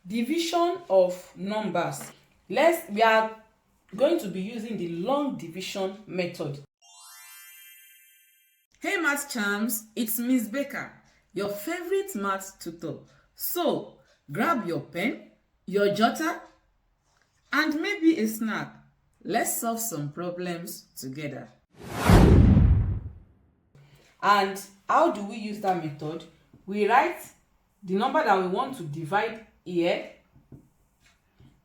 Division of numbers. We are going to be using the long division method. Hey math champs, it's Miss Becca, your favorite math tutor. So grab your pen, your jotter, and maybe a snack. Let's solve some problems together. And how do we use that method? We write the number that we want to divide here,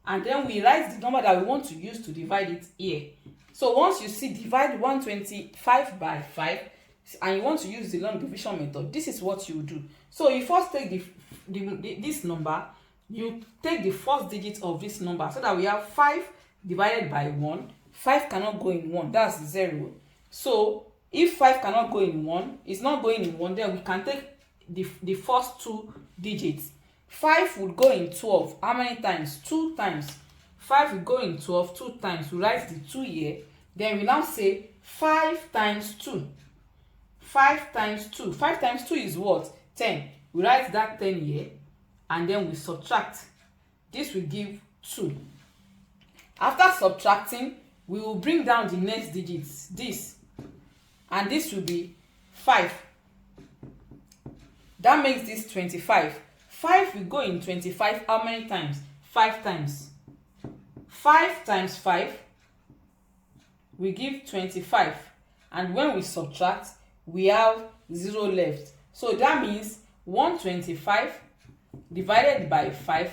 and then we write the number that we want to use to divide it here. So once you see divide 125 by 5 and you want to use the long division method, this is what you do. So you first take this number, you take the first digit of this number, so that we have 5 divided by 1. 5 cannot go in 1, that's 0. So if 5 cannot go in 1, it's not going in 1, then we can take the first 2 digits. 5 would go in 12. How many times? 2 times. 5 will go in 12 2 times. We write the 2 here. Then we now say 5 times 2. 5 times 2. 5 times 2 is what? 10. We write that 10 here, and then we subtract. This will give 2. After subtracting, we will bring down the next digits, this, and this will be 5. That makes this 25. 5 will go in 25 how many times? 5 times. 5 times 5 we give 25, and when we subtract, we have 0 left. So that means 125 divided by 5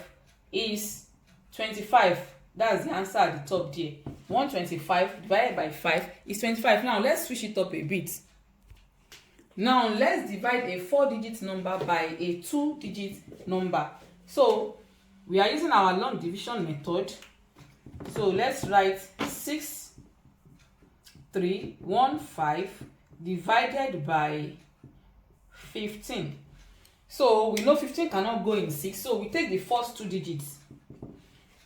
is 25. That's the answer at the top there. 125 divided by 5 is 25. Now let's switch it up a bit. Now let's divide a 4-digit number by a 2-digit number. So we are using our long division method. So let's write 6315 divided by 15. So we know 15 cannot go in 6, so we take the first 2 digits.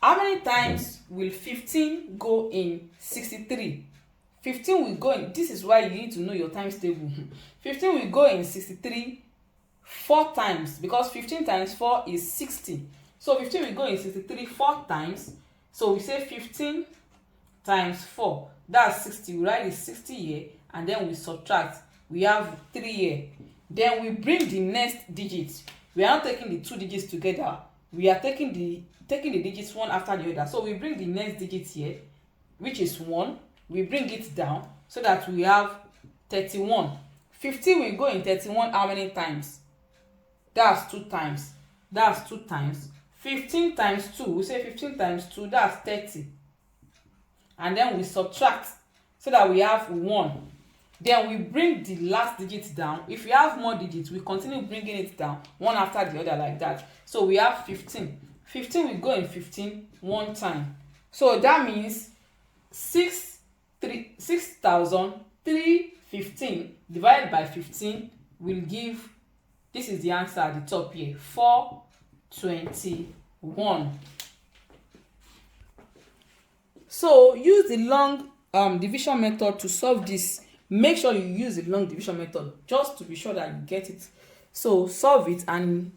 How many times will 15 go in 63? 15 will go in, this is why you need to know your times table. 15 will go in 63 4 times, because 15 times 4 is 60. So 15 will go in 63 4 times. So we say 15 times 4, that's 60. We write the 60 here, and then we subtract. We have 3 here. Then we bring the next digit. We are not taking the 2 digits together. We are taking the digits one after the other. So we bring the next digit here, which is 1. We bring it down so that we have 31. 15 will go in 31 how many times? That's 2 times. That's 2 times. 15 times 2, we say 15 times 2, that's 30. And then we subtract so that we have 1. Then we bring the last digit down. If we have more digits, we continue bringing it down one after the other like that. So we have 15. 15 will go in 15 one time. So that means 6,315 divided by 15 will give, this is the answer at the top here, 421. So use the long division method to solve this. Make sure you use the long division method just to be sure that you get it. So solve it and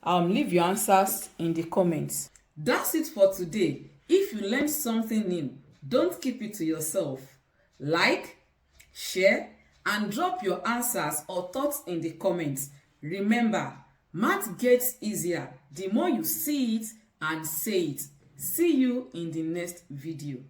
leave your answers in the comments. That's it for today. If you learned something new, don't keep it to yourself. Like, share, and drop your answers or thoughts in the comments. Remember, math gets easier the more you see it and say it. See you in the next video.